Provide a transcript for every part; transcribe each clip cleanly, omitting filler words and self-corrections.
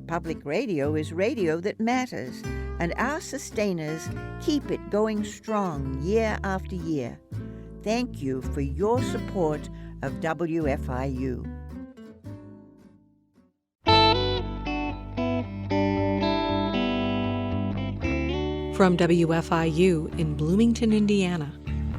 Public radio is radio that matters, and our sustainers keep it going strong year after year. Thank you for your support of WFIU. From WFIU in Bloomington, Indiana,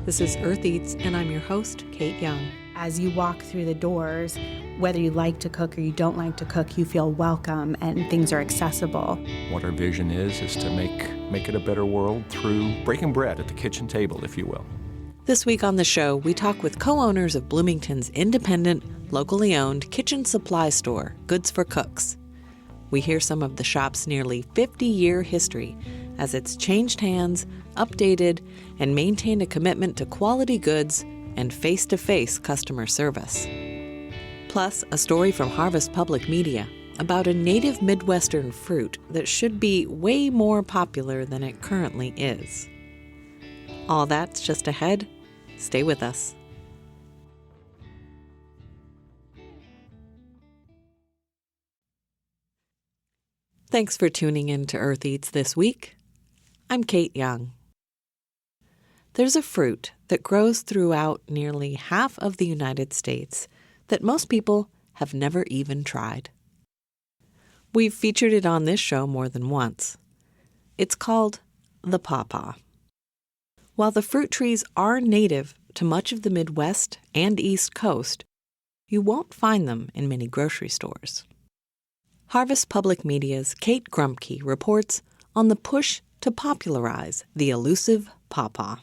this is Earth Eats, and I'm your host, Kate Young. As you walk through the doors, whether you like to cook or you don't like to cook, you feel welcome and things are accessible. What our vision is to make it a better world through breaking bread at the kitchen table, if you will. This week on the show, we talk with co-owners of Bloomington's independent, locally owned kitchen supply store, Goods for Cooks. We hear some of the shop's nearly 50-year history as it's changed hands, updated, and maintained a commitment to quality goods and face-to-face customer service. Plus, a story from Harvest Public Media about a native midwestern fruit that should be way more popular than it currently is. All that's just ahead. Stay with us. Thanks for tuning in to Earth Eats this week. I'm Kate Young. There's a fruit that grows throughout nearly half of the United States that most people have never even tried. We've featured it on this show more than once. It's called the pawpaw. While the fruit trees are native to much of the Midwest and East Coast, you won't find them in many grocery stores. Harvest Public Media's Kate Grumpke reports on the push to popularize the elusive pawpaw.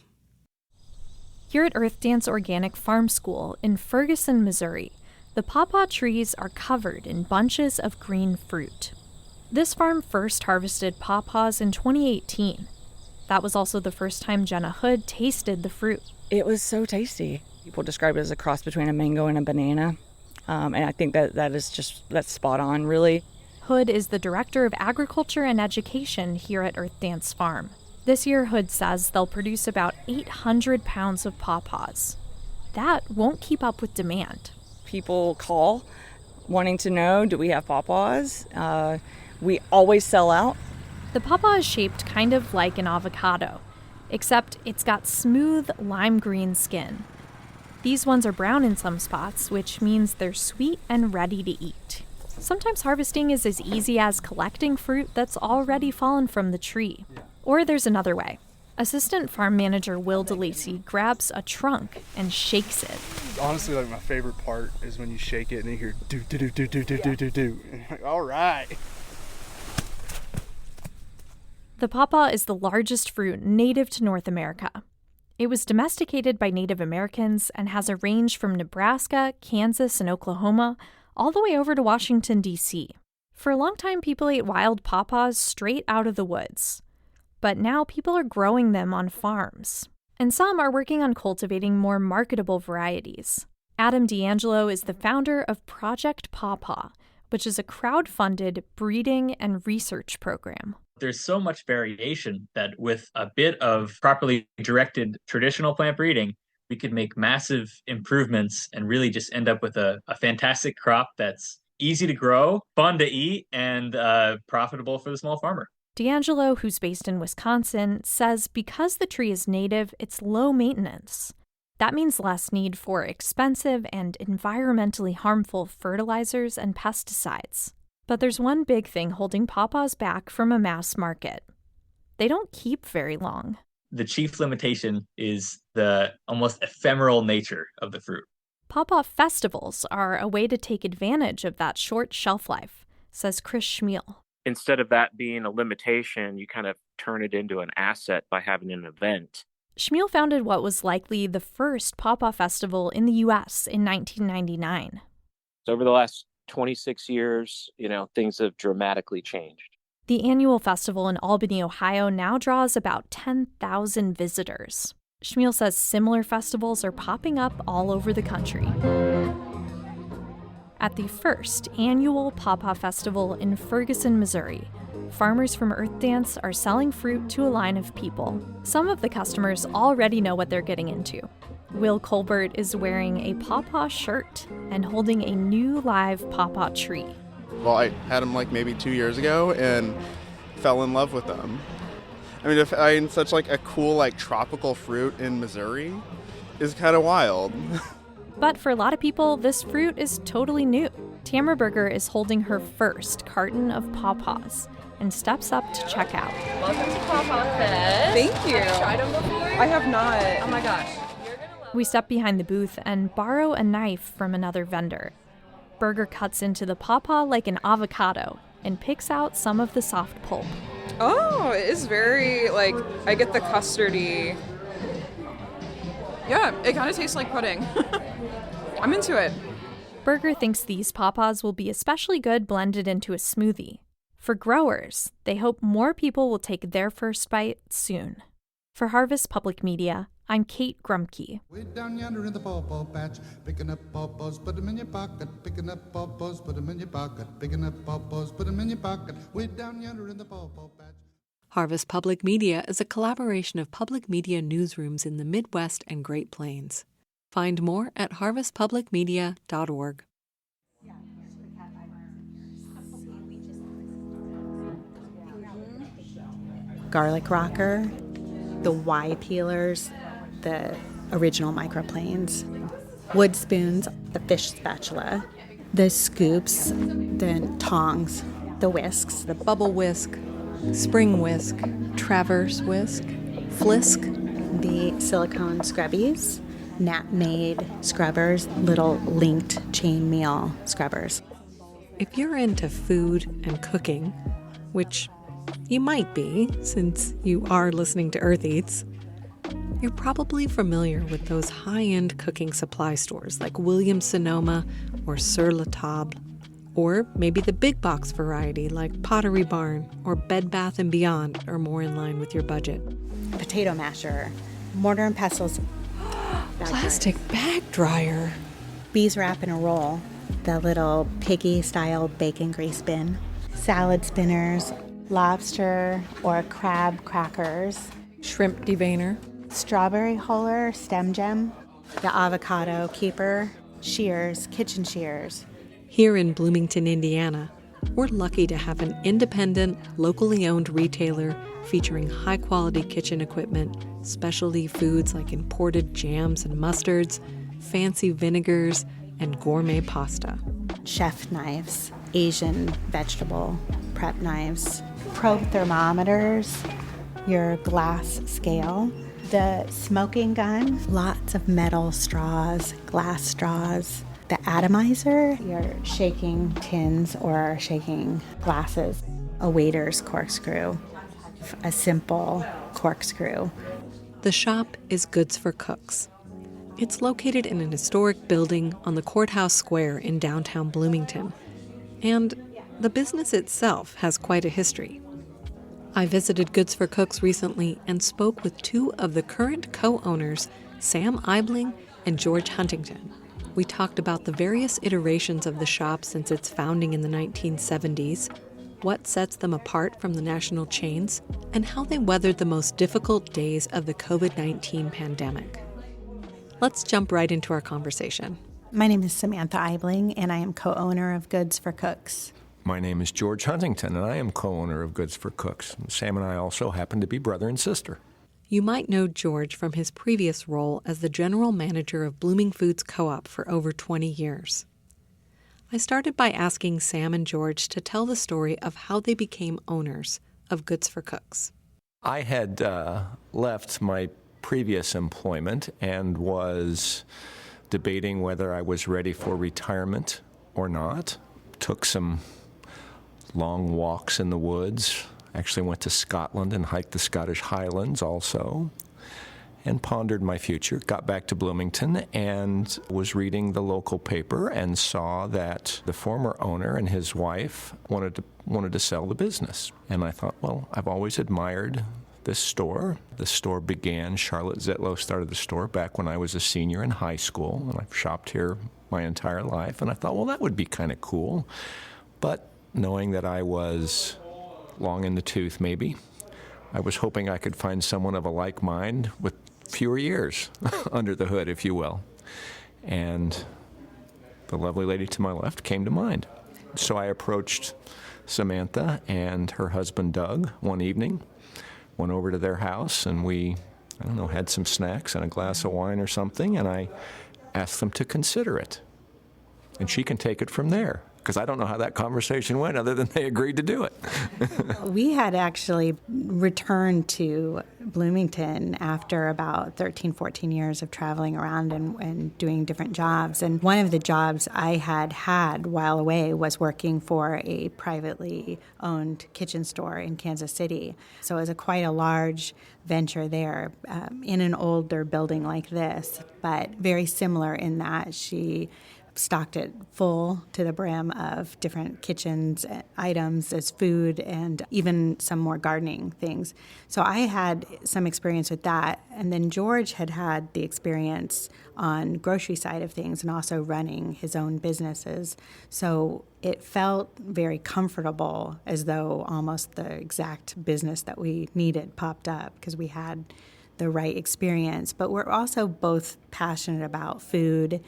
Here at Earth Dance Organic Farm School in Ferguson, Missouri, the pawpaw trees are covered in bunches of green fruit. This farm first harvested pawpaws in 2018. That was also the first time Jenna Hood tasted the fruit. It was so tasty. People describe it as a cross between a mango and a banana. And I think that's spot on, really. Hood is the Director of Agriculture and Education here at Earth Dance Farm. This year, Hood says they'll produce about 800 pounds of pawpaws. That won't keep up with demand. People call wanting to know, do we have pawpaws? We always sell out. The pawpaw is shaped kind of like an avocado, except it's got smooth lime green skin. These ones are brown in some spots, which means they're sweet and ready to eat. Sometimes harvesting is as easy as collecting fruit that's already fallen from the tree. Or there's another way. Assistant Farm Manager Will DeLacy grabs a trunk and shakes it. Honestly, my favorite part is when you shake it and you hear do do do do do do do do do. All right. The pawpaw is the largest fruit native to North America. It was domesticated by Native Americans and has a range from Nebraska, Kansas, and Oklahoma all the way over to Washington, D.C. For a long time, people ate wild pawpaws straight out of the woods. But now people are growing them on farms. And some are working on cultivating more marketable varieties. Adam D'Angelo is the founder of Project Pawpaw, which is a crowd-funded breeding and research program. There's so much variation that with a bit of properly directed traditional plant breeding, we could make massive improvements and really just end up with a fantastic crop that's easy to grow, fun to eat, and profitable for the small farmer. D'Angelo, who's based in Wisconsin, says because the tree is native, it's low maintenance. That means less need for expensive and environmentally harmful fertilizers and pesticides. But there's one big thing holding pawpaws back from a mass market. They don't keep very long. The chief limitation is the almost ephemeral nature of the fruit. Pawpaw festivals are a way to take advantage of that short shelf life, says Chris Schmiel. Instead of that being a limitation, you kind of turn it into an asset by having an event. Schmiel founded what was likely the first Pawpaw Festival in the U.S. in 1999. So over the last 26 years, things have dramatically changed. The annual festival in Albany, Ohio now draws about 10,000 visitors. Schmiel says similar festivals are popping up all over the country. At the first annual Pawpaw Festival in Ferguson, Missouri, farmers from Earth Dance are selling fruit to a line of people. Some of the customers already know what they're getting into. Will Colbert is wearing a pawpaw shirt and holding a new live pawpaw tree. Well, I had them like maybe 2 years ago and fell in love with them. I mean, to find such like a cool like tropical fruit in Missouri is kind of wild. But for a lot of people, this fruit is totally new. Tamara Berger is holding her first carton of pawpaws and steps up to check out. Welcome to Pawpaw Fest. Thank you. Have you tried them before? I have not. Oh my gosh. We step behind the booth and borrow a knife from another vendor. Berger cuts into the pawpaw like an avocado and picks out some of the soft pulp. Oh, it is very, like, I get the custardy. Yeah, it kind of tastes like pudding. I'm into it. Berger thinks these pawpaws will be especially good blended into a smoothie. For growers, they hope more people will take their first bite soon. For Harvest Public Media, I'm Kate Grumke. Way down yonder in the pawpaw patch, picking up pawpaws, put them in your pocket, picking up pawpaws, put them in your pocket, picking up pawpaws, put them in your pocket, way down yonder in the pawpaw patch. Harvest Public Media is a collaboration of public media newsrooms in the Midwest and Great Plains. Find more at harvestpublicmedia.org. Garlic rocker, the Y peelers, the original microplanes, wood spoons, the fish spatula, the scoops, the tongs, the whisks, The bubble whisk, spring whisk, traverse whisk, flisk, the silicone scrubbies, Nap-made scrubbers, little linked chainmail scrubbers. If you're into food and cooking, which you might be since you are listening to Earth Eats, you're probably familiar with those high-end cooking supply stores like Williams-Sonoma or Sur La Table, or maybe the big box variety like Pottery Barn or Bed Bath & Beyond are more in line with your budget. Potato masher, mortar and pestles, Plastic bag dryer, bees wrap in a roll, the little piggy-style bacon grease bin, salad spinners, lobster or crab crackers, shrimp deveiner, strawberry huller stem gem, the avocado keeper, shears, kitchen shears. Here in Bloomington, Indiana, we're lucky to have an independent, locally owned retailer featuring high-quality kitchen equipment, specialty foods like imported jams and mustards, fancy vinegars, and gourmet pasta. Chef knives, Asian vegetable prep knives, probe thermometers, your glass scale, the smoking gun, lots of metal straws, glass straws, the atomizer, you're shaking tins or shaking glasses, a waiter's corkscrew, a simple corkscrew. The shop is Goods for Cooks. It's located in an historic building on the Courthouse Square in downtown Bloomington, and the business itself has quite a history. I visited Goods for Cooks recently and spoke with two of the current co-owners, Sam Eibling and George Huntington. We talked about the various iterations of the shop since its founding in the 1970s, what sets them apart from the national chains, and how they weathered the most difficult days of the COVID-19 pandemic. Let's jump right into our conversation. My name is Samantha Eibling, and I am co-owner of Goods for Cooks. My name is George Huntington, and I am co-owner of Goods for Cooks. Sam and I also happen to be brother and sister. You might know George from his previous role as the general manager of Blooming Foods Co-op for over 20 years. I started by asking Sam and George to tell the story of how they became owners of Goods for Cooks. I had left my previous employment and was debating whether I was ready for retirement or not. Took some long walks in the woods. Actually went to Scotland and hiked the Scottish Highlands also, and pondered my future. Got back to Bloomington and was reading the local paper and saw that the former owner and his wife wanted to sell the business. And I thought, well, I've always admired this store. The store began, Charlotte Zetlow started the store back when I was a senior in high school, and I've shopped here my entire life. And I thought, well, that would be kind of cool. But knowing that I was long in the tooth, maybe, I was hoping I could find someone of a like mind with fewer years under the hood, if you will. And the lovely lady to my left came to mind. So I approached Samantha and her husband Doug one evening, went over to their house, and we, had some snacks and a glass of wine or something, and I asked them to consider it. And she can take it from there, because I don't know how that conversation went other than they agreed to do it. We had actually returned to Bloomington after about 13, 14 years of traveling around and doing different jobs. And one of the jobs I had while away was working for a privately owned kitchen store in Kansas City. So it was quite a large venture there in an older building like this, but very similar in that she stocked it full to the brim of different kitchens items as food and even some more gardening things. So I had some experience with that. And then George had the experience on grocery side of things and also running his own businesses. So it felt very comfortable, as though almost the exact business that we needed popped up because we had the right experience. But we're also both passionate about food,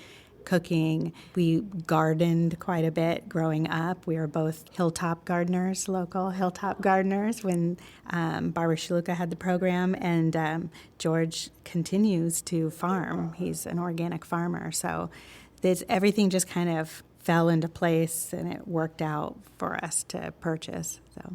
cooking. We gardened quite a bit growing up. We were both hilltop gardeners, local hilltop gardeners when Barbara Shaluka had the program, and George continues to farm. He's an organic farmer. So everything just kind of fell into place, and it worked out for us to purchase. So.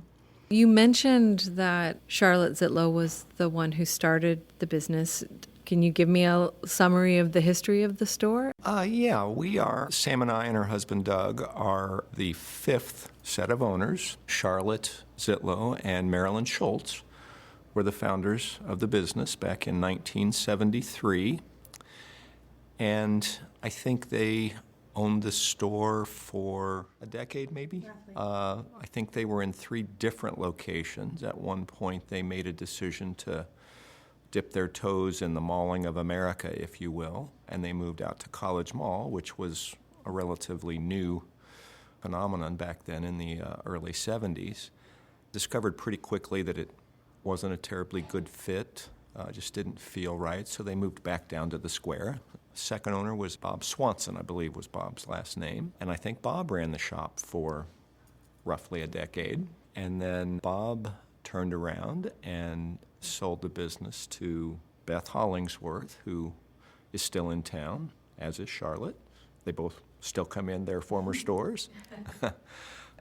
You mentioned that Charlotte Zitlow was the one who started the business. Can you give me a summary of the history of the store? Yeah, Sam and I and her husband Doug are the fifth set of owners. Charlotte Zitlow and Marilyn Schultz were the founders of the business back in 1973. And I think they owned the store for a decade, maybe. I think they were in 3 different locations. At one point, they made a decision to dip their toes in the malling of America, if you will, and they moved out to College Mall, which was a relatively new phenomenon back then in the early 70s. Discovered pretty quickly that it wasn't a terribly good fit, just didn't feel right, so they moved back down to the square. Second owner was Bob Swanson, I believe was Bob's last name, and I think Bob ran the shop for roughly a decade. And then Bob turned around and sold the business to Beth Hollingsworth, who is still in town, as is Charlotte. They both still come in their former stores.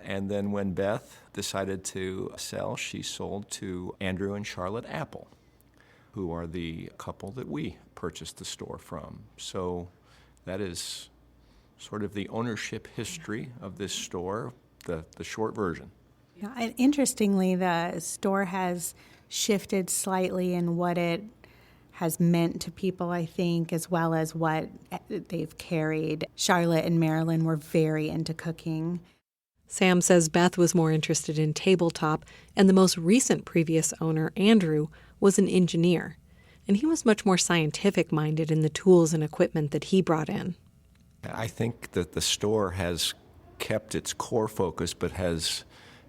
And then when Beth decided to sell, she sold to Andrew and Charlotte Apple, who are the couple that we purchased the store from. So that is sort of the ownership history of this store, the short version. Yeah, and interestingly, the store has shifted slightly in what it has meant to people, I think, as well as what they've carried. Charlotte and Marilyn were very into cooking. Sam says Beth was more interested in tabletop, and the most recent previous owner, Andrew, was an engineer, and he was much more scientific-minded in the tools and equipment that he brought in. I think that the store has kept its core focus, but has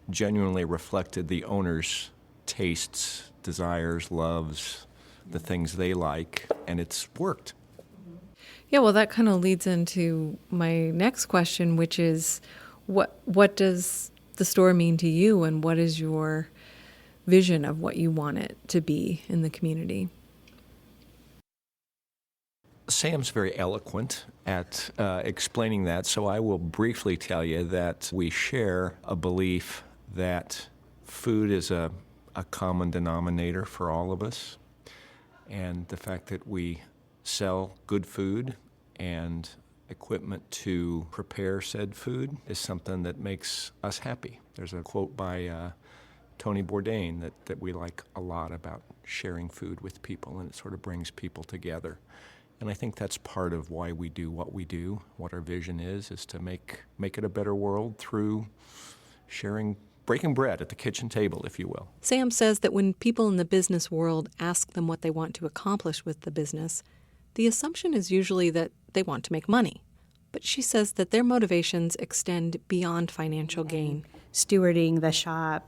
genuinely reflected the owner's tastes, desires, loves, the things they like, and it's worked. Yeah, well, that kind of leads into my next question, which is, what does the store mean to you, and what is your vision of what you want it to be in the community? Sam's very eloquent at explaining that, so I will briefly tell you that we share a belief that food is a common denominator for all of us, and the fact that we sell good food and equipment to prepare said food is something that makes us happy. There's a quote by Tony Bourdain that we like a lot about sharing food with people, and it sort of brings people together. And I think that's part of why we do, what our vision is to make it a better world through sharing, breaking bread at the kitchen table, if you will. Sam says that when people in the business world ask them what they want to accomplish with the business, the assumption is usually that they want to make money. But she says that their motivations extend beyond financial gain. Stewarding the shop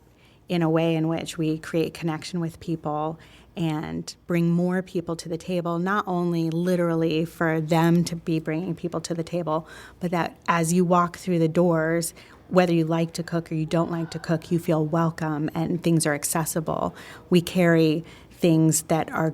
in a way in which we create connection with people and bring more people to the table, not only literally for them to be bringing people to the table, but that as you walk through the doors, whether you like to cook or you don't like to cook, you feel welcome and things are accessible. We carry things that are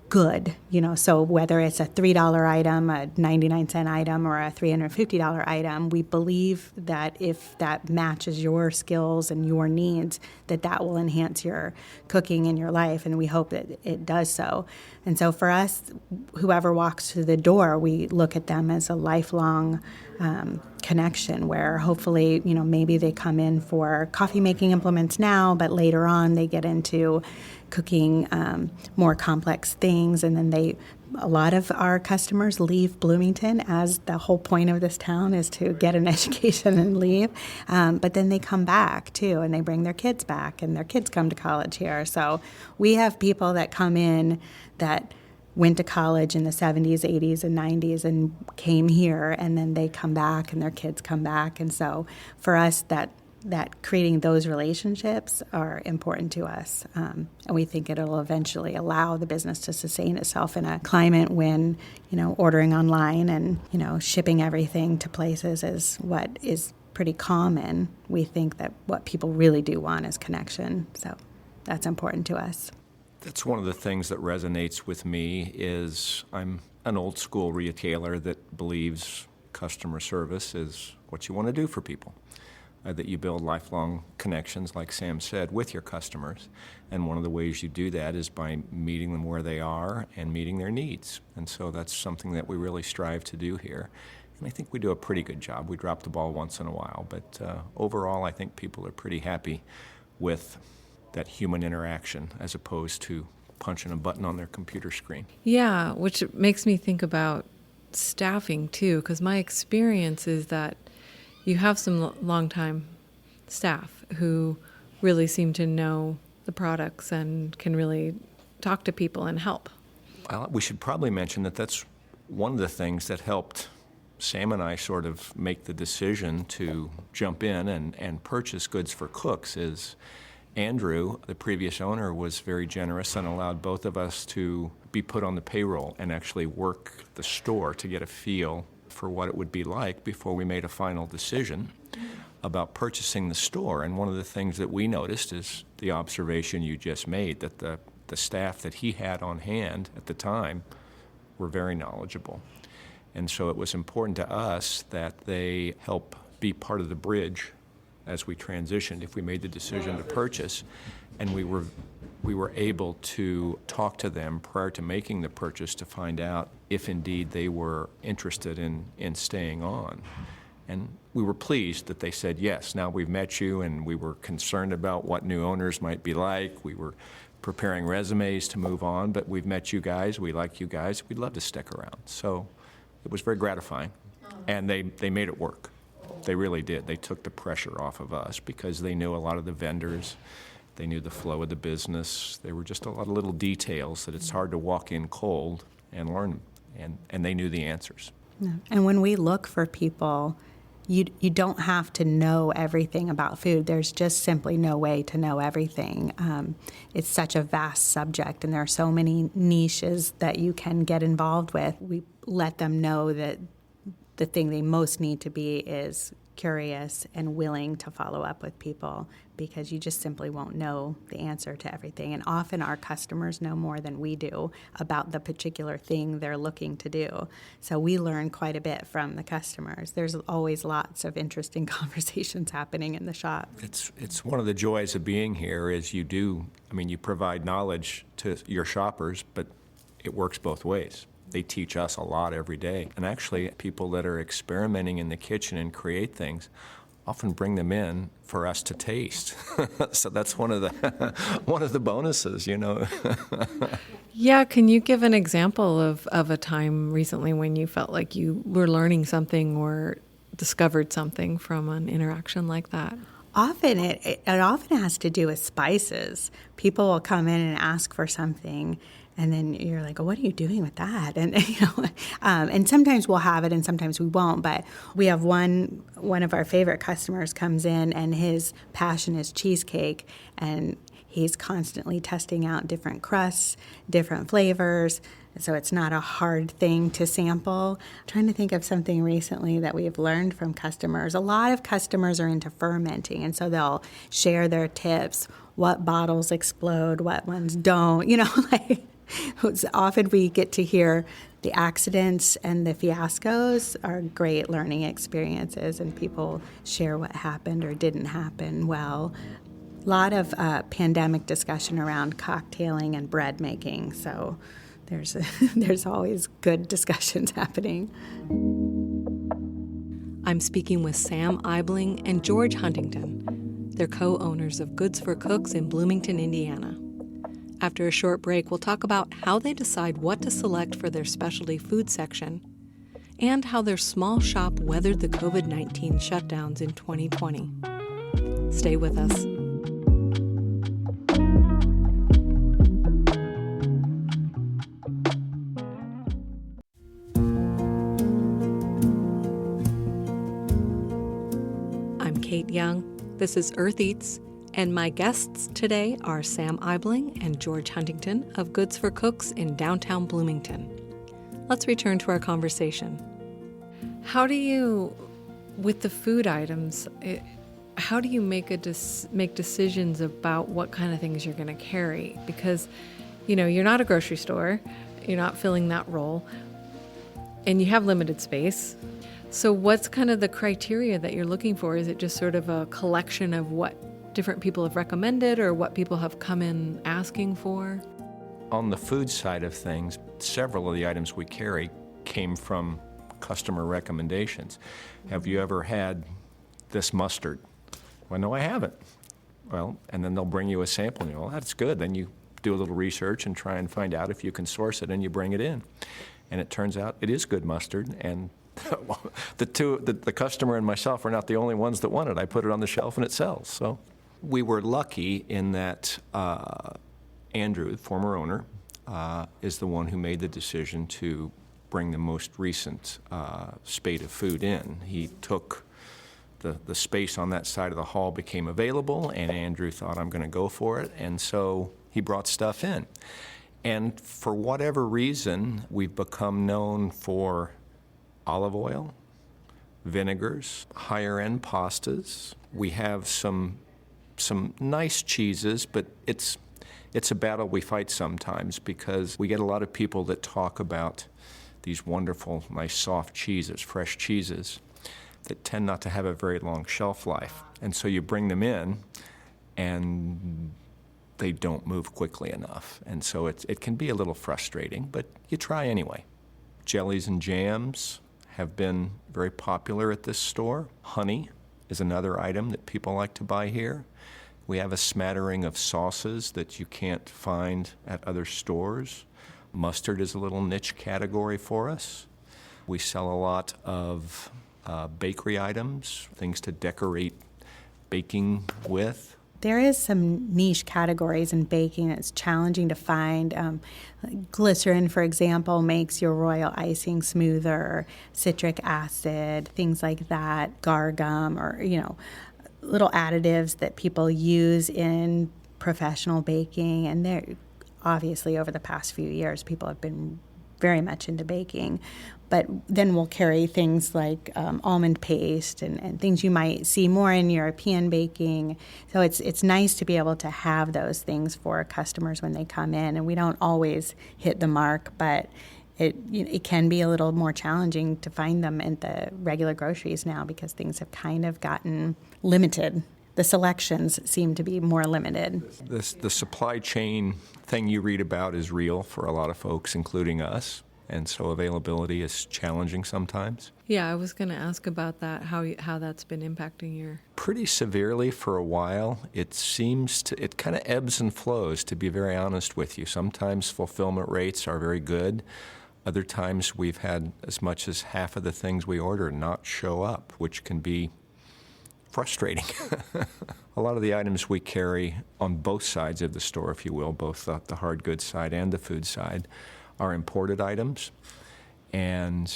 good, so whether it's a $3 item, a 99-cent item, or a $350 item, we believe that if that matches your skills and your needs, that will enhance your cooking in your life, and we hope that it does so. And so for us, whoever walks through the door, we look at them as a lifelong connection where hopefully, maybe they come in for coffee making implements now, but later on they get into cooking more complex things, and then a lot of our customers leave Bloomington, as the whole point of this town is to get an education and leave, but then they come back too, and they bring their kids back, and their kids come to college here. So we have people that come in that went to college in the 70s, 80s, and 90s and came here, and then they come back and their kids come back. And so for us, that creating those relationships are important to us. And we think it'll eventually allow the business to sustain itself in a climate when, ordering online and, shipping everything to places is what is pretty common. We think that what people really do want is connection. So that's important to us. That's one of the things that resonates with me is I'm an old school retailer that believes customer service is what you want to do for people. That you build lifelong connections, like Sam said, with your customers. And one of the ways you do that is by meeting them where they are and meeting their needs. And so that's something that we really strive to do here. And I think we do a pretty good job. We drop the ball once in a while, but overall I think people are pretty happy with that human interaction as opposed to punching a button on their computer screen. Yeah, which makes me think about staffing too, because my experience is that you have some longtime staff who really seem to know the products and can really talk to people and help. Well, we should probably mention that that's one of the things that helped Sam and I sort of make the decision to jump in and purchase goods for cooks is Andrew, the previous owner, was very generous and allowed both of us to be put on the payroll and actually work the store to get a feel for what it would be like before we made a final decision about purchasing the store. And one of the things that we noticed is the observation you just made, that the staff that he had on hand at the time were very knowledgeable. And so it was important to us that they help be part of the bridge as we transitioned, if we made the decision to purchase. And we were able to talk to them prior to making the purchase to find out if indeed they were interested in staying on. And we were pleased that they said, yes, now we've met you, and we were concerned about what new owners might be like. We were preparing resumes to move on, but we've met you guys, we like you guys, we'd love to stick around. So it was very gratifying, and they made it work. They really did. They took the pressure off of us because they knew a lot of the vendors. They knew the flow of the business. There were just a lot of little details that it's hard to walk in cold and learn, and they knew the answers. And when we look for people, you don't have to know everything about food. There's just simply no way to know everything. It's such a vast subject, and there are so many niches that you can get involved with. We let them know that the thing they most need to be is curious and willing to follow up with people, because you just simply won't know the answer to everything. And often our customers know more than we do about the particular thing they're looking to do. So we learn quite a bit from the customers. There's always lots of interesting conversations happening in the shop. It's one of the joys of being here is you provide knowledge to your shoppers, but it works both ways. They teach us a lot every day. And actually, people that are experimenting in the kitchen and create things often bring them in for us to taste. So that's one of the bonuses, Yeah, can you give an example of a time recently when you felt like you were learning something or discovered something from an interaction like that? Often it often has to do with spices. People will come in and ask for something, and then you're like, oh, what are you doing with that? And and sometimes we'll have it, and sometimes we won't. But we have one of our favorite customers comes in, and his passion is cheesecake, and he's constantly testing out different crusts, different flavors, So it's not a hard thing to sample. I'm trying to think of something recently that we've learned from customers. A lot of customers are into fermenting, and so they'll share their tips, what bottles explode, what ones don't. Like often we get to hear the accidents and the fiascos are great learning experiences, and people share what happened or didn't happen well. A lot of pandemic discussion around cocktailing and bread making, so there's always good discussions happening. I'm speaking with Sam Eibling and George Huntington. They're co-owners of Goods for Cooks in Bloomington, Indiana. After a short break, we'll talk about how they decide what to select for their specialty food section and how their small shop weathered the COVID-19 shutdowns in 2020. Stay with us. I'm Kate Young. This is Earth Eats. And my guests today are Sam Eibling and George Huntington of Goods for Cooks in downtown Bloomington. Let's return to our conversation. How do you, with the food items, how do you make decisions about what kind of things you're going to carry? Because, you're not a grocery store, you're not filling that role, and you have limited space. So what's kind of the criteria that you're looking for? Is it just sort of a collection of what different people have recommended or what people have come in asking for? On the food side of things, several of the items we carry came from customer recommendations. Have you ever had this mustard? Well, no, I haven't. Well, and then they'll bring you a sample and you go, well, that's good. Then you do a little research and try and find out if you can source it, and you bring it in. And it turns out it is good mustard, and the customer and myself are not the only ones that want it. I put it on the shelf and it sells. So we were lucky in that Andrew, the former owner, is the one who made the decision to bring the most recent spate of food in. He took the space on that side of the hall became available, and Andrew thought, I'm going to go for it, and so he brought stuff in. And for whatever reason, we've become known for olive oil, vinegars, higher-end pastas. We have some nice cheeses, but it's a battle we fight sometimes because we get a lot of people that talk about these wonderful, nice, soft cheeses, fresh cheeses, that tend not to have a very long shelf life. And so you bring them in, and they don't move quickly enough. And so it can be a little frustrating, but you try anyway. Jellies and jams have been very popular at this store. Honey is another item that people like to buy here. We have a smattering of sauces that you can't find at other stores. Mustard is a little niche category for us. We sell a lot of bakery items, things to decorate baking with. There is some niche categories in baking that's challenging to find. Glycerin, for example, makes your royal icing smoother, citric acid, things like that, gar gum, or, little additives that people use in professional baking. And they're obviously over the past few years, people have been very much into baking. But then we'll carry things like almond paste and things you might see more in European baking. So it's nice to be able to have those things for customers when they come in. And we don't always hit the mark, but it can be a little more challenging to find them at the regular groceries now because things have kind of gotten limited. The selections seem to be more limited. The supply chain thing you read about is real for a lot of folks, including us. And so availability is challenging sometimes. Yeah, I was going to ask about that, how that's been impacting your... Pretty severely for a while. It kind of ebbs and flows, to be very honest with you. Sometimes fulfillment rates are very good. Other times we've had as much as half of the things we order not show up, which can be frustrating. A lot of the items we carry on both sides of the store, if you will, both the hard goods side and the food side, are imported items, and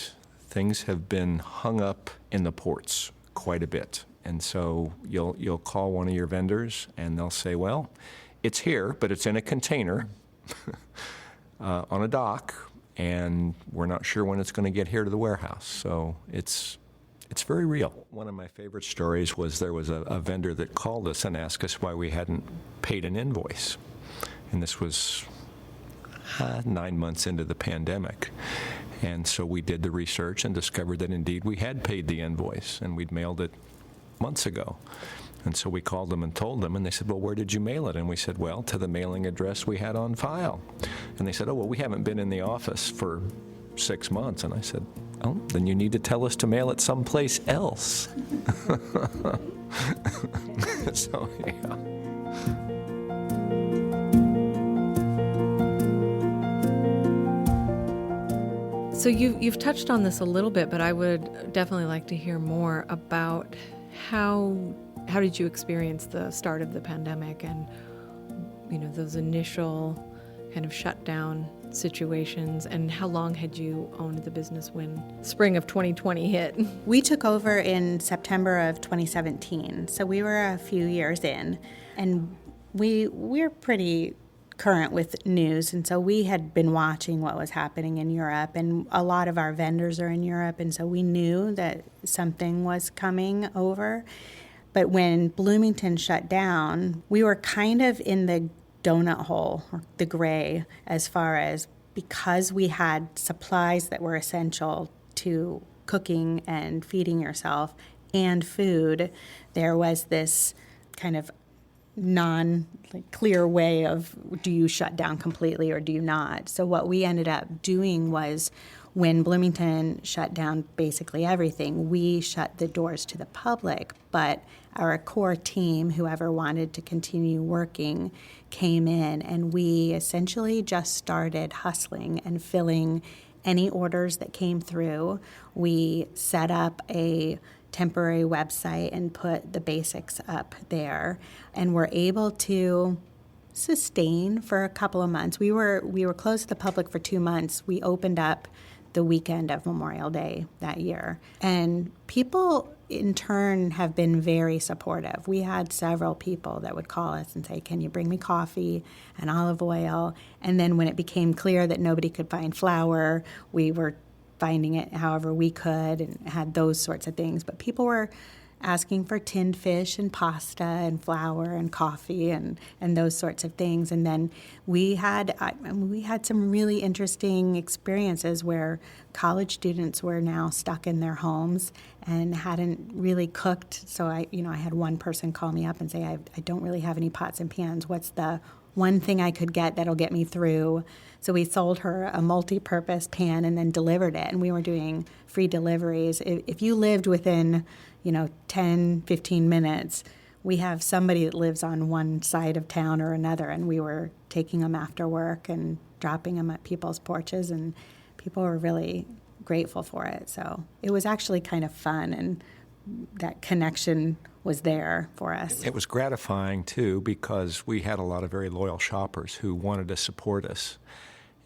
things have been hung up in the ports quite a bit. And so you'll call one of your vendors, and they'll say, well, it's here, but it's in a container on a dock, and we're not sure when it's going to get here to the warehouse. So it's very real. One of my favorite stories was there was a vendor that called us and asked us why we hadn't paid an invoice. And this was 9 months into the pandemic. And so we did the research and discovered that indeed we had paid the invoice, and we'd mailed it months ago. And so we called them and told them, and they said, well, where did you mail it? And we said, well, to the mailing address we had on file. And they said, oh, well, we haven't been in the office for 6 months. And I said, oh, then you need to tell us to mail it someplace else. So, yeah. So you've touched on this a little bit, but I would definitely like to hear more about how did you experience the start of the pandemic and, those initial kind of shutdown situations, and how long had you owned the business when spring of 2020 hit? We took over in September of 2017, so we were a few years in, and we're pretty current with news, and so we had been watching what was happening in Europe, and a lot of our vendors are in Europe, and so we knew that something was coming over. But when Bloomington shut down, we were kind of in the donut hole, or the gray, as far as, because we had supplies that were essential to cooking and feeding yourself and food, there was this kind of clear way of, do you shut down completely or do you not? So what we ended up doing was, when Bloomington shut down basically everything, we shut the doors to the public, but our core team, whoever wanted to continue working, came in, and we essentially just started hustling and filling any orders that came through. We set up a temporary website and put the basics up there, and were able to sustain for a couple of months. We were closed to the public for 2 months. We opened up the weekend of Memorial Day that year, and people in turn have been very supportive. We had several people that would call us and say, can you bring me coffee and olive oil? And then when it became clear that nobody could find flour, we were finding it however we could, and had those sorts of things. But people were asking for tinned fish and pasta and flour and coffee and those sorts of things. And then we had some really interesting experiences where college students were now stuck in their homes and hadn't really cooked. So I had one person call me up and say, I don't really have any pots and pans. What's the one thing I could get that'll get me through? So we sold her a multi-purpose pan and then delivered it. And we were doing free deliveries. If you lived within 10, 15 minutes, we have somebody that lives on one side of town or another, and we were taking them after work and dropping them at people's porches, and people were really grateful for it. So it was actually kind of fun, and that connection was there for us. It was gratifying, too, because we had a lot of very loyal shoppers who wanted to support us.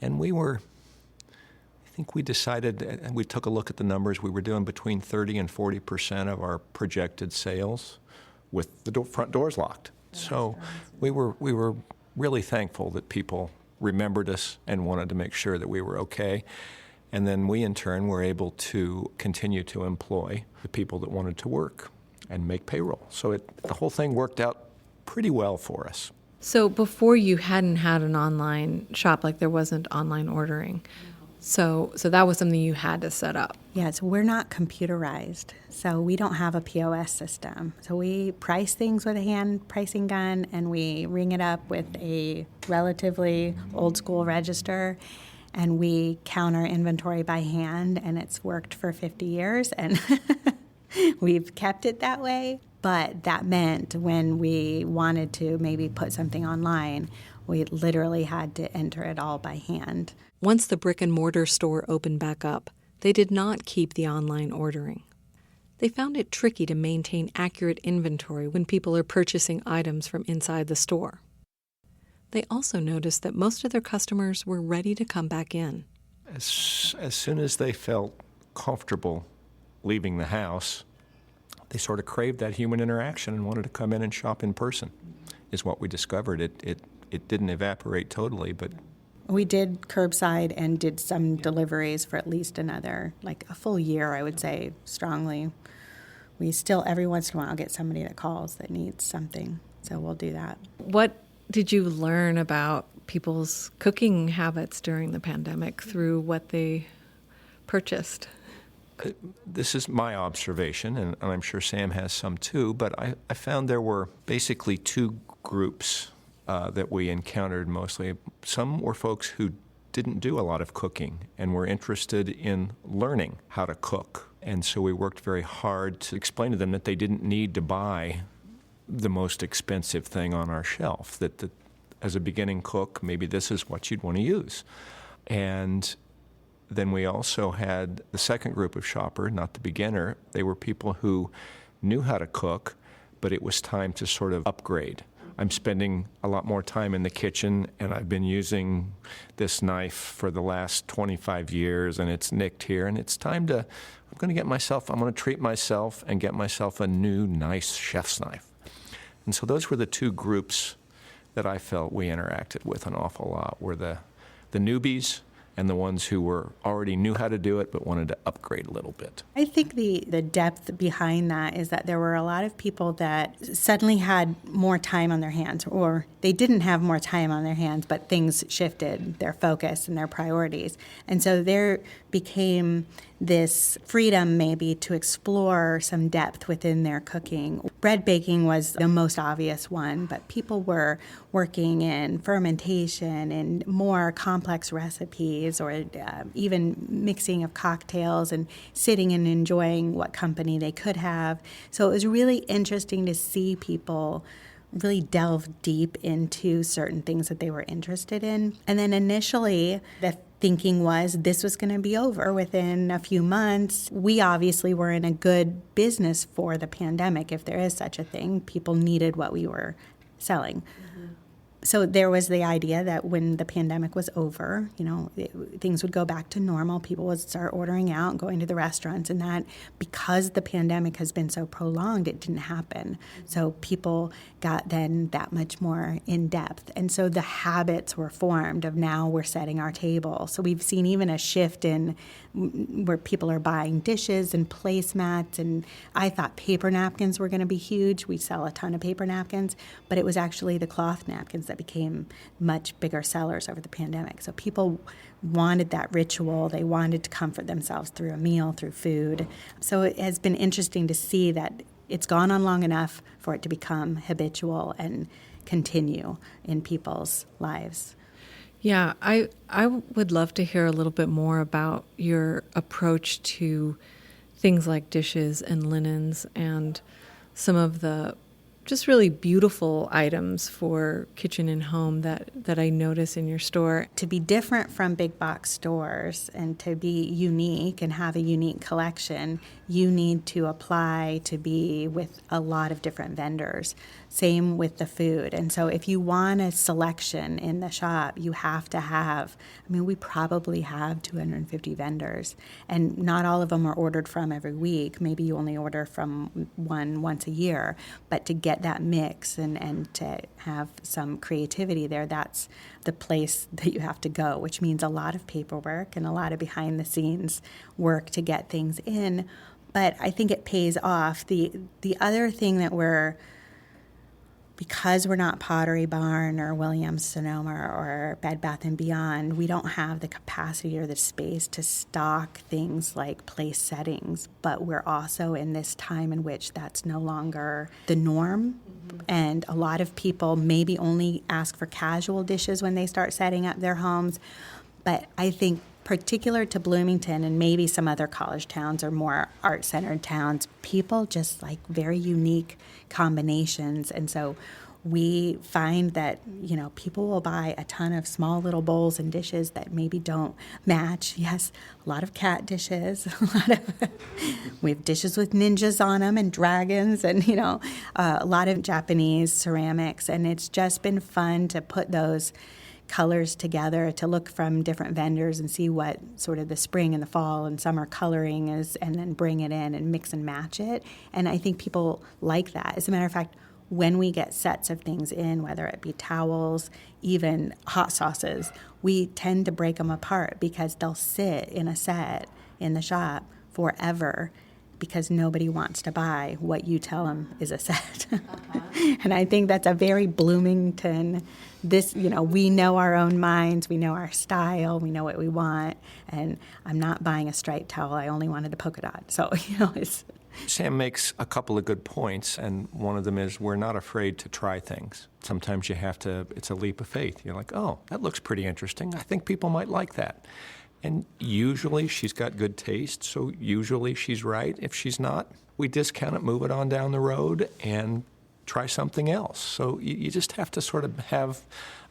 And I think we decided, and we took a look at the numbers, we were doing between 30 and 40% of our projected sales with the front doors locked. So we were really thankful that people remembered us and wanted to make sure that we were okay. And then we, in turn, were able to continue to employ the people that wanted to work and make payroll. So the whole thing worked out pretty well for us. So before, you hadn't had an online shop, like there wasn't online ordering. So that was something you had to set up. Yes, we're not computerized, so we don't have a POS system. So we price things with a hand pricing gun, and we ring it up with a relatively old school register, and we count our inventory by hand, and it's worked for 50 years, and we've kept it that way. But that meant when we wanted to maybe put something online, we literally had to enter it all by hand. Once the brick-and-mortar store opened back up, they did not keep the online ordering. They found it tricky to maintain accurate inventory when people are purchasing items from inside the store. They also noticed that most of their customers were ready to come back in. As soon as they felt comfortable leaving the house, they sort of craved that human interaction and wanted to come in and shop in person, is what we discovered. It didn't evaporate totally, but We did curbside and did some deliveries for at least another, like a full year, I would say, strongly. We still, every once in a while, get somebody that calls that needs something, so we'll do that. What did you learn about people's cooking habits during the pandemic through what they purchased? This is my observation, and I'm sure Sam has some too, but I found there were basically two groups that we encountered mostly. Some were folks who didn't do a lot of cooking and were interested in learning how to cook. And so we worked very hard to explain to them that they didn't need to buy the most expensive thing on our shelf, that as a beginning cook, maybe this is what you'd want to use. And then we also had the second group of shopper, not the beginner. They were people who knew how to cook, but it was time to sort of upgrade. I'm spending a lot more time in the kitchen, and I've been using this knife for the last 25 years, and it's nicked here, and it's time to, I'm going to treat myself and get myself a new, nice chef's knife. And so those were the two groups that I felt we interacted with an awful lot, were the newbies and the ones who already knew how to do it but wanted to upgrade a little bit. I think the depth behind that is that there were a lot of people that suddenly had more time on their hands, or they didn't have more time on their hands, but things shifted their focus and their priorities. And so there became this freedom maybe to explore some depth within their cooking. Bread baking was the most obvious one, but people were working in fermentation and more complex recipes, or even mixing of cocktails and sitting and enjoying what company they could have. So it was really interesting to see people really delve deep into certain things that they were interested in. And then initially, the thinking was this was going to be over within a few months. We obviously were in a good business for the pandemic, if there is such a thing. People needed what we were selling. So there was the idea that when the pandemic was over, things would go back to normal. People would start ordering out and going to the restaurants, and that, because the pandemic has been so prolonged, it didn't happen. So people got then that much more in depth. And so the habits were formed of now we're setting our table. So we've seen even a shift in where people are buying dishes and placemats. And I thought paper napkins were going to be huge. We sell a ton of paper napkins, but it was actually the cloth napkins that became much bigger sellers over the pandemic. So people wanted that ritual. They wanted to comfort themselves through a meal, through food. So it has been interesting to see that it's gone on long enough for it to become habitual and continue in people's lives. Yeah, I would love to hear a little bit more about your approach to things like dishes and linens and some of the just really beautiful items for kitchen and home that I notice in your store. To be different from big box stores and to be unique and have a unique collection, you need to apply to be with a lot of different vendors. Same with the food. And so if you want a selection in the shop, you have to have, we probably have 250 vendors, and not all of them are ordered from every week. Maybe you only order from one once a year, but to get that mix and to have some creativity there, that's the place that you have to go, which means a lot of paperwork and a lot of behind the scenes work to get things in. But I think it pays off. The other thing that because we're not Pottery Barn or Williams-Sonoma or Bed Bath & Beyond, we don't have the capacity or the space to stock things like place settings, but we're also in this time in which that's no longer the norm. And a lot of people maybe only ask for casual dishes when they start setting up their homes. But I think particular to Bloomington and maybe some other college towns or more art-centered towns, people just like very unique combinations. And so we find that, people will buy a ton of small little bowls and dishes that maybe don't match. Yes, a lot of cat dishes. We have dishes with ninjas on them and dragons and, a lot of Japanese ceramics. And it's just been fun to put those colors together, to look from different vendors and see what sort of the spring and the fall and summer coloring is, and then bring it in and mix and match it. And I think people like that. As a matter of fact, when we get sets of things in, whether it be towels, even hot sauces, we tend to break them apart because they'll sit in a set in the shop forever because nobody wants to buy what you tell them is a set. And I think that's a very Bloomington, we know our own minds, we know our style, we know what we want, and I'm not buying a striped towel, I only wanted a polka dot. So, it's... Sam makes a couple of good points, and one of them is we're not afraid to try things. Sometimes you have to, it's a leap of faith. You're like, oh, that looks pretty interesting. I think people might like that. And usually she's got good taste, so usually she's right. If she's not, we discount it, move it on down the road, and try something else. So you just have to sort of have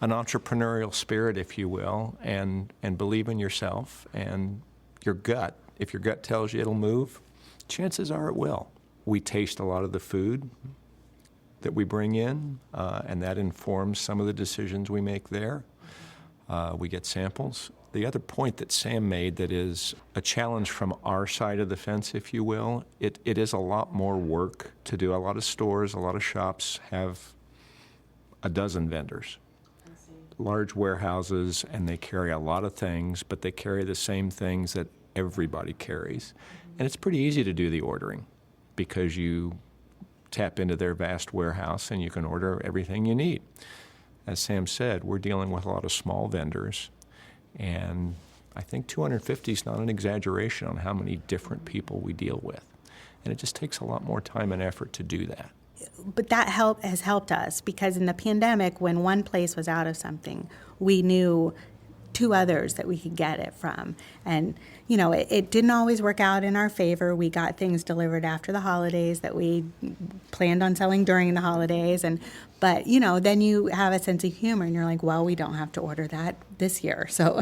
an entrepreneurial spirit, if you will, and believe in yourself and your gut. If your gut tells you it'll move, chances are it will. We taste a lot of the food that we bring in, and that informs some of the decisions we make there. We get samples. The other point that Sam made that is a challenge from our side of the fence, if you will, it is a lot more work to do. A lot of stores, a lot of shops have a dozen vendors. Large warehouses, and they carry a lot of things, but they carry the same things that everybody carries. And it's pretty easy to do the ordering because you tap into their vast warehouse and you can order everything you need. As Sam said, we're dealing with a lot of small vendors, and I think 250 is not an exaggeration on how many different people we deal with. And it just takes a lot more time and effort to do that. But that has helped us because in the pandemic, when one place was out of something, we knew two others that we could get it from. And, it didn't always work out in our favor. We got things delivered after the holidays that we planned on selling during the holidays. But then you have a sense of humor and you're like, well, we don't have to order that this year. So,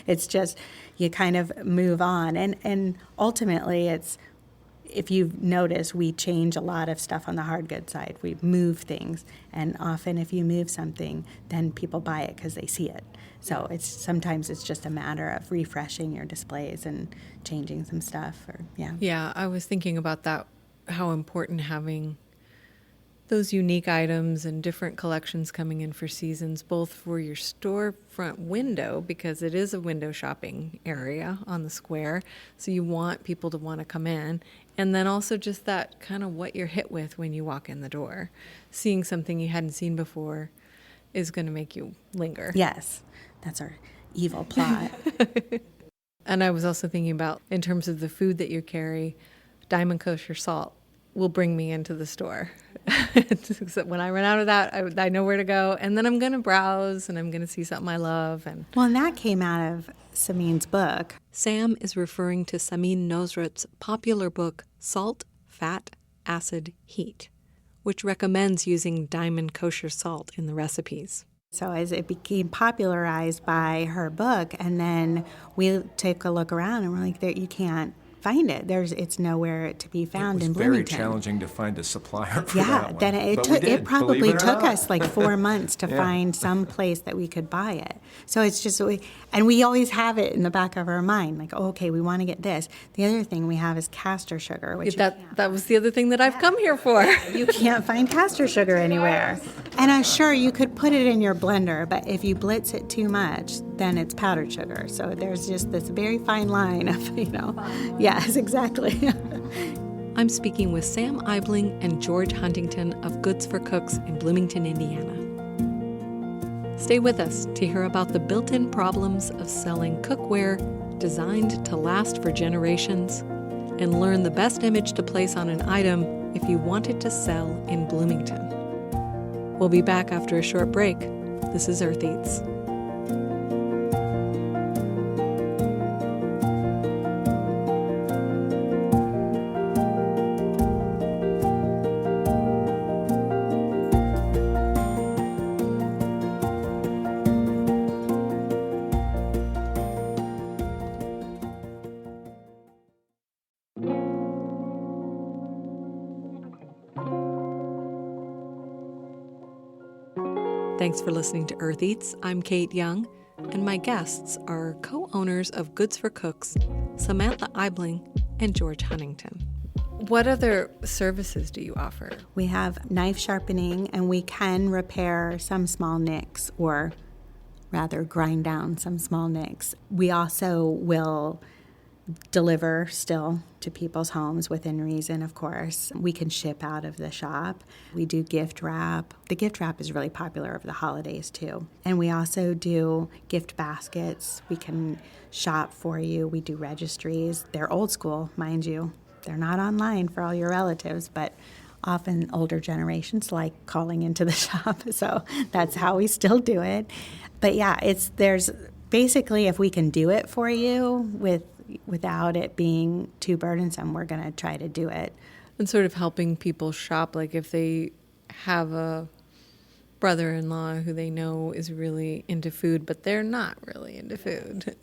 it's just, you kind of move on. And ultimately, it's, if you've noticed, we change a lot of stuff on the hard goods side. We move things, and often if you move something, then people buy it because they see it. So sometimes it's just a matter of refreshing your displays and changing some stuff. Yeah, I was thinking about that, how important having those unique items and different collections coming in for seasons, both for your storefront window, because it is a window shopping area on the square, so you want people to want to come in, and then also just that kind of what you're hit with when you walk in the door. Seeing something you hadn't seen before is going to make you linger. Yes, that's our evil plot. And I was also thinking about, in terms of the food that you carry, Diamond Kosher salt will bring me into the store. Except when I run out of that, I know where to go, and then I'm going to browse, and I'm going to see something I love. And that came out of Samin's book. Sam is referring to Samin Nosrat's popular book, Salt, Fat, Acid, Heat, which recommends using Diamond Kosher salt in the recipes. So as it became popularized by her book, and then we took a look around, and we're like, you can't find it. It's nowhere to be found in Bloomington. It was very challenging to find a supplier for that one. Then it probably took us like 4 months to find some place that we could buy it. So it's just, and we always have it in the back of our mind, like, okay, we want to get this. The other thing we have is castor sugar, which that was the other thing that I've come here for. You can't find castor sugar anywhere. And I'm sure you could put it in your blender, but if you blitz it too much, then it's powdered sugar. So there's just this very fine line of, Yes, exactly. I'm speaking with Sam Eibling and George Huntington of Goods for Cooks in Bloomington, Indiana. Stay with us to hear about the built-in problems of selling cookware designed to last for generations, and learn the best image to place on an item if you want it to sell in Bloomington. We'll be back after a short break. This is Earth Eats. Thanks for listening to Earth Eats. I'm Kate Young, and my guests are co-owners of Goods for Cooks, Samantha Eibling and George Huntington. What other services do you offer? We have knife sharpening, and we can repair some small nicks, or rather grind down some small nicks. We also will deliver still to people's homes within reason, of course. We can ship out of the shop. We do gift wrap. The gift wrap is really popular over the holidays too. And we also do gift baskets. We can shop for you. We do registries. They're old school, mind you. They're not online for all your relatives, but often older generations like calling into the shop. So that's how we still do it. But yeah, there's basically, if we can do it for you without it being too burdensome, we're going to try to do it. And sort of helping people shop, like if they have a brother-in-law who they know is really into food, but they're not really into food.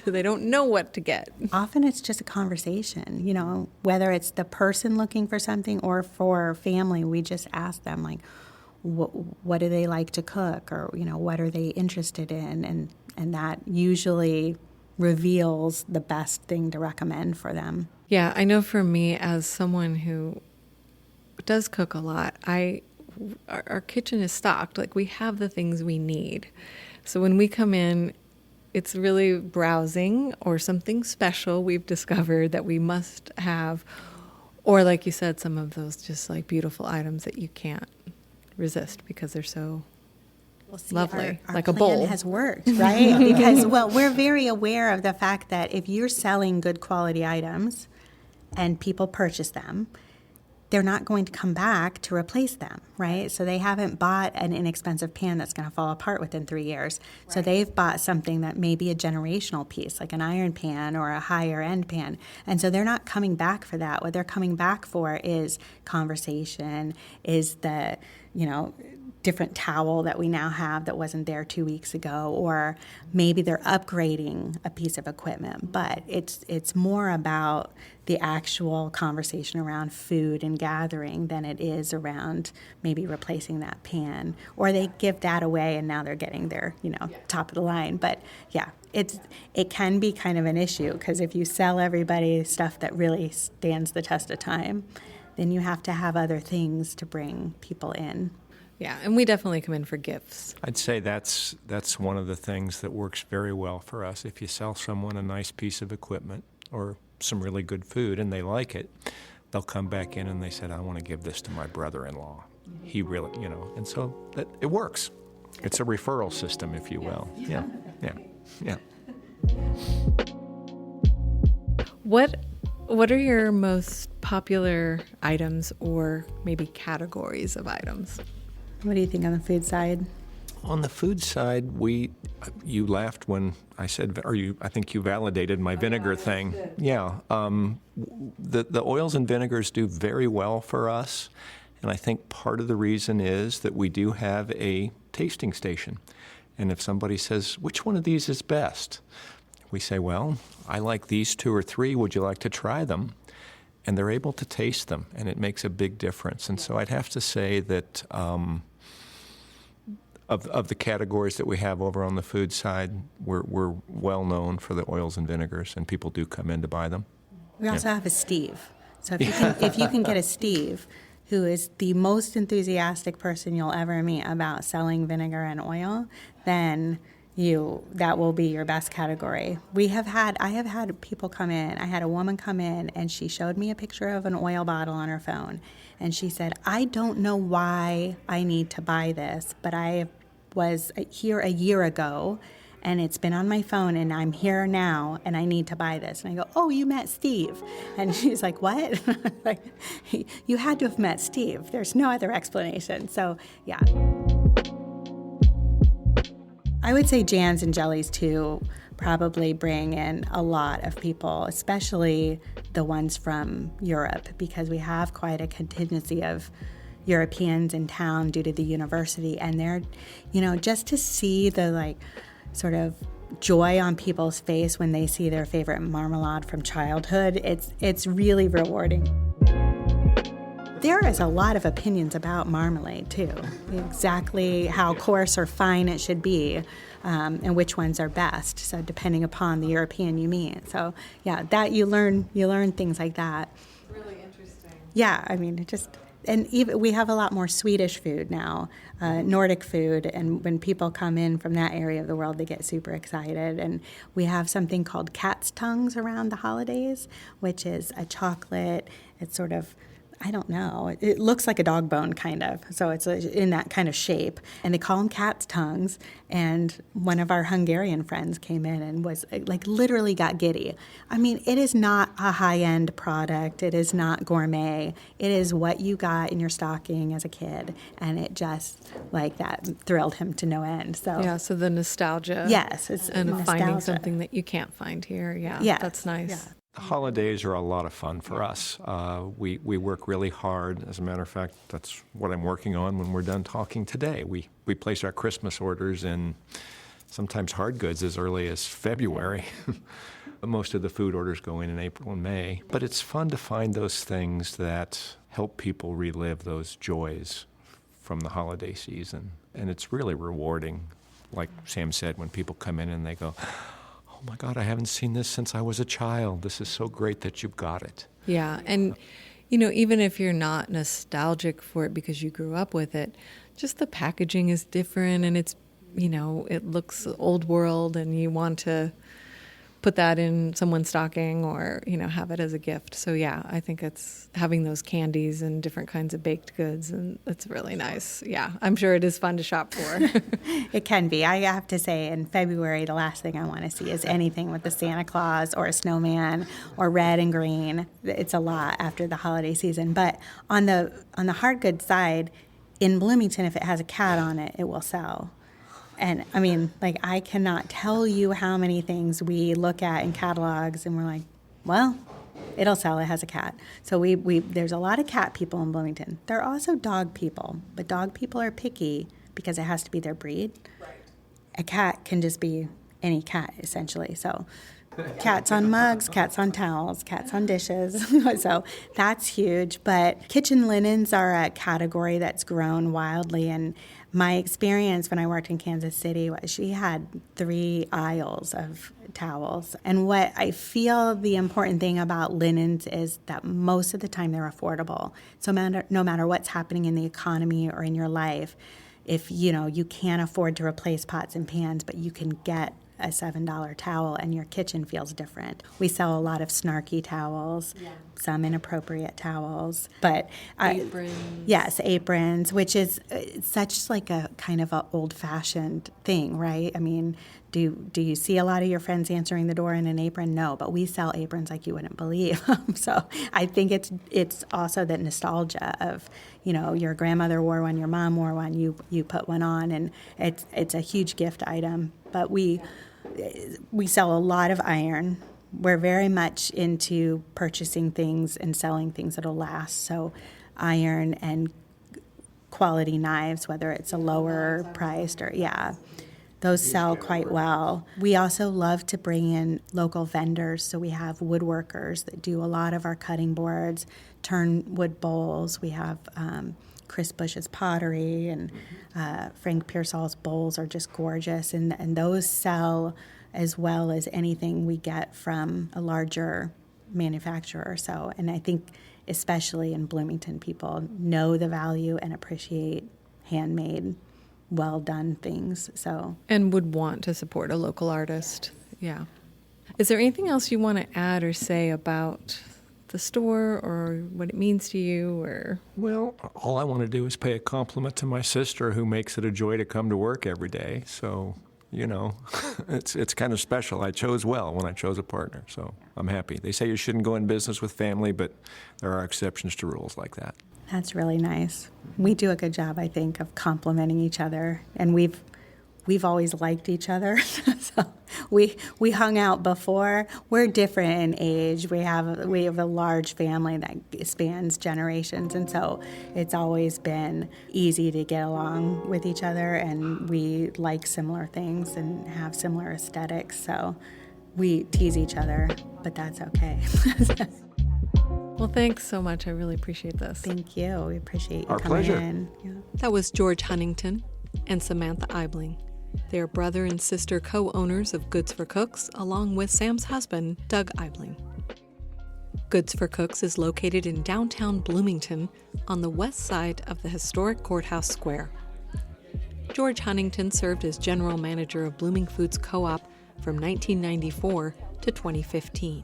They don't know what to get. Often it's just a conversation, whether it's the person looking for something or for family, we just ask them, like, what do they like to cook, or, what are they interested in? And that usually reveals the best thing to recommend for them. Yeah, I know for me, as someone who does cook a lot, our kitchen is stocked. Like, we have the things we need. So when we come in, it's really browsing or something special we've discovered that we must have. Or like you said, some of those just like beautiful items that you can't resist because they're so lovely. Our like a plan bowl. has worked, right? Because, we're very aware of the fact that if you're selling good quality items and people purchase them, they're not going to come back to replace them, right? So they haven't bought an inexpensive pan that's going to fall apart within 3 years. Right. So they've bought something that may be a generational piece, like an iron pan or a higher end pan. And so they're not coming back for that. What they're coming back for is conversation, is the, different towel that we now have that wasn't there 2 weeks ago, or maybe they're upgrading a piece of equipment. But it's more about the actual conversation around food and gathering than it is around maybe replacing that pan, or they give that away and now they're getting their top of the line. But yeah, it can be kind of an issue, because if you sell everybody stuff that really stands the test of time, then you have to have other things to bring people in. Yeah, and we definitely come in for gifts. I'd say that's one of the things that works very well for us. If you sell someone a nice piece of equipment or some really good food and they like it, they'll come back in and they said, I want to give this to my brother-in-law. He really, and so it works. It's a referral system, if you will. Yeah. What are your most popular items, or maybe categories of items? What do you think on the food side? On the food side, you laughed when I said, I think you validated my vinegar thing. Yeah. The oils and vinegars do very well for us. And I think part of the reason is that we do have a tasting station. And if somebody says, which one of these is best? We say, well, I like these 2 or 3. Would you like to try them? And they're able to taste them, and it makes a big difference. And so I'd have to say that of the categories that we have over on the food side, we're well known for the oils and vinegars, and people do come in to buy them. We also have a Steve. So if you can get a Steve, who is the most enthusiastic person you'll ever meet about selling vinegar and oil, then that will be your best category. I have had people come in. I had a woman come in, and she showed me a picture of an oil bottle on her phone. And she said, I don't know why I need to buy this, but I was here a year ago, and it's been on my phone, and I'm here now, and I need to buy this. And I go, oh, you met Steve. And she's like, what? Like, you had to have met Steve. There's no other explanation. So, yeah. I would say jams and jellies, too, probably bring in a lot of people, especially the ones from Europe, because we have quite a contingency of Europeans in town due to the university. And they're, just to see the, sort of joy on people's face when they see their favorite marmalade from childhood, it's really rewarding. There is a lot of opinions about marmalade, too. Exactly how coarse or fine it should be, and which ones are best. So depending upon the European you meet. So yeah, that you learn things like that. Really interesting. Yeah, I mean, and even we have a lot more Swedish food now, Nordic food, and when people come in from that area of the world, they get super excited. And we have something called cat's tongues around the holidays, which is a chocolate. It's sort of, I don't know, it looks like a dog bone kind of, so it's in that kind of shape. And they call them cat's tongues. And one of our Hungarian friends came in and was like literally got giddy. I mean, it is not a high-end product. It is not gourmet. It is what you got in your stocking as a kid. And it just, like, that thrilled him to no end. So yeah, so the nostalgia. Yes, it's and nostalgia. Finding something that you can't find here. Yeah, that's nice. Yeah. The holidays are a lot of fun for us. We work really hard. As a matter of fact, that's what I'm working on when we're done talking today. We place our Christmas orders in sometimes hard goods as early as February. Most of the food orders go in April and May. But it's fun to find those things that help people relive those joys from the holiday season. And it's really rewarding, like Sam said, when people come in and they go, "Oh my God, I haven't seen this since I was a child. This is so great that you've got it." Yeah, and even if you're not nostalgic for it because you grew up with it, just the packaging is different, and it's, it looks old world, and you want to put that in someone's stocking or, have it as a gift. So yeah, I think it's having those candies and different kinds of baked goods, and it's really nice. Yeah, I'm sure it is fun to shop for. It can be. I have to say, in February, the last thing I want to see is anything with a Santa Claus or a snowman or red and green. It's a lot after the holiday season. But on the hard goods side, in Bloomington, if it has a cat on it, it will sell. And I mean, I cannot tell you how many things we look at in catalogs and we're like, well, it'll sell, it has a cat. So there's a lot of cat people in Bloomington. There are also dog people, but dog people are picky because it has to be their breed. Right. A cat can just be any cat, essentially. So cats on mugs, cats on towels, cats on dishes. So that's huge. But kitchen linens are a category that's grown wildly. And my experience when I worked in Kansas City was she had 3 aisles of towels. And what I feel the important thing about linens is that most of the time they're affordable. So no matter what's happening in the economy or in your life, if you can't afford to replace pots and pans, but you can get a $7 towel and your kitchen feels different. We sell a lot of snarky towels, some inappropriate towels, but aprons. Yes, aprons, which is such like a kind of a old-fashioned thing, right? I mean, do you see a lot of your friends answering the door in an apron? No, but we sell aprons like you wouldn't believe. So I think it's also that nostalgia of, your grandmother wore one, your mom wore one, you put one on, and it's a huge gift item. But we sell a lot of iron. We're very much into purchasing things and selling things that'll last. So iron and quality knives, whether it's a lower priced or, those sell quite well. We also love to bring in local vendors. So we have woodworkers that do a lot of our cutting boards, turn wood bowls. We have Chris Bush's pottery and Frank Pearsall's bowls are just gorgeous. And those sell as well as anything we get from a larger manufacturer. So, and I think especially in Bloomington, people know the value and appreciate handmade, well-done things. So, and would want to support a local artist. Yeah. Is there anything else you want to add or say about the store or what it means to you? Or Well, all I want to do is pay a compliment to my sister, who makes it a joy to come to work every day. So, it's kind of special. I chose well when I chose a partner, so I'm happy. They say you shouldn't go in business with family, but there are exceptions to rules like that. That's really nice. We do a good job, I think, of complimenting each other, and we've always liked each other. So we hung out before. We're different in age. We have a large family that spans generations, and so it's always been easy to get along with each other, and we like similar things and have similar aesthetics. So we tease each other, but that's okay. Well, thanks so much. I really appreciate this. Thank you. We appreciate you Our coming pleasure. in. Yeah. That was George Huntington and Samantha Eibling. They are brother and sister co-owners of Goods for Cooks, along with Sam's husband, Doug Eibling. Goods for Cooks is located in downtown Bloomington on the west side of the historic Courthouse Square. George Huntington served as general manager of Blooming Foods Co-op from 1994 to 2015.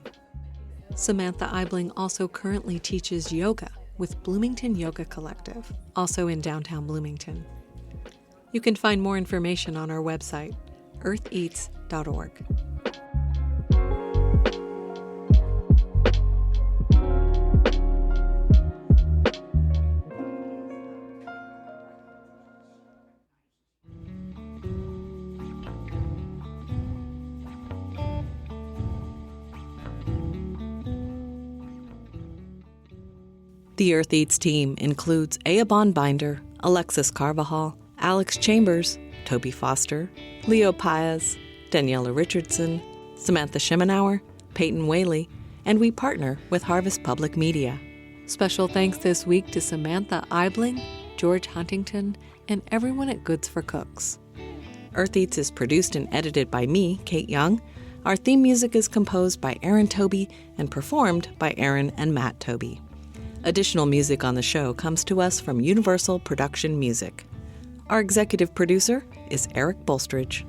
Samantha Eibling also currently teaches yoga with Bloomington Yoga Collective, also in downtown Bloomington. You can find more information on our website, eartheats.org. The Earth Eats team includes Aya Bondbinder, Alexis Carvajal, Alex Chambers, Toby Foster, Leo Paez, Daniela Richardson, Samantha Schemenauer, Peyton Whaley, and we partner with Harvest Public Media. Special thanks this week to Samantha Eibling, George Huntington, and everyone at Goods for Cooks. Earth Eats is produced and edited by me, Kate Young. Our theme music is composed by Aaron Toby and performed by Aaron and Matt Toby. Additional music on the show comes to us from Universal Production Music. Our executive producer is Eric Bolstridge.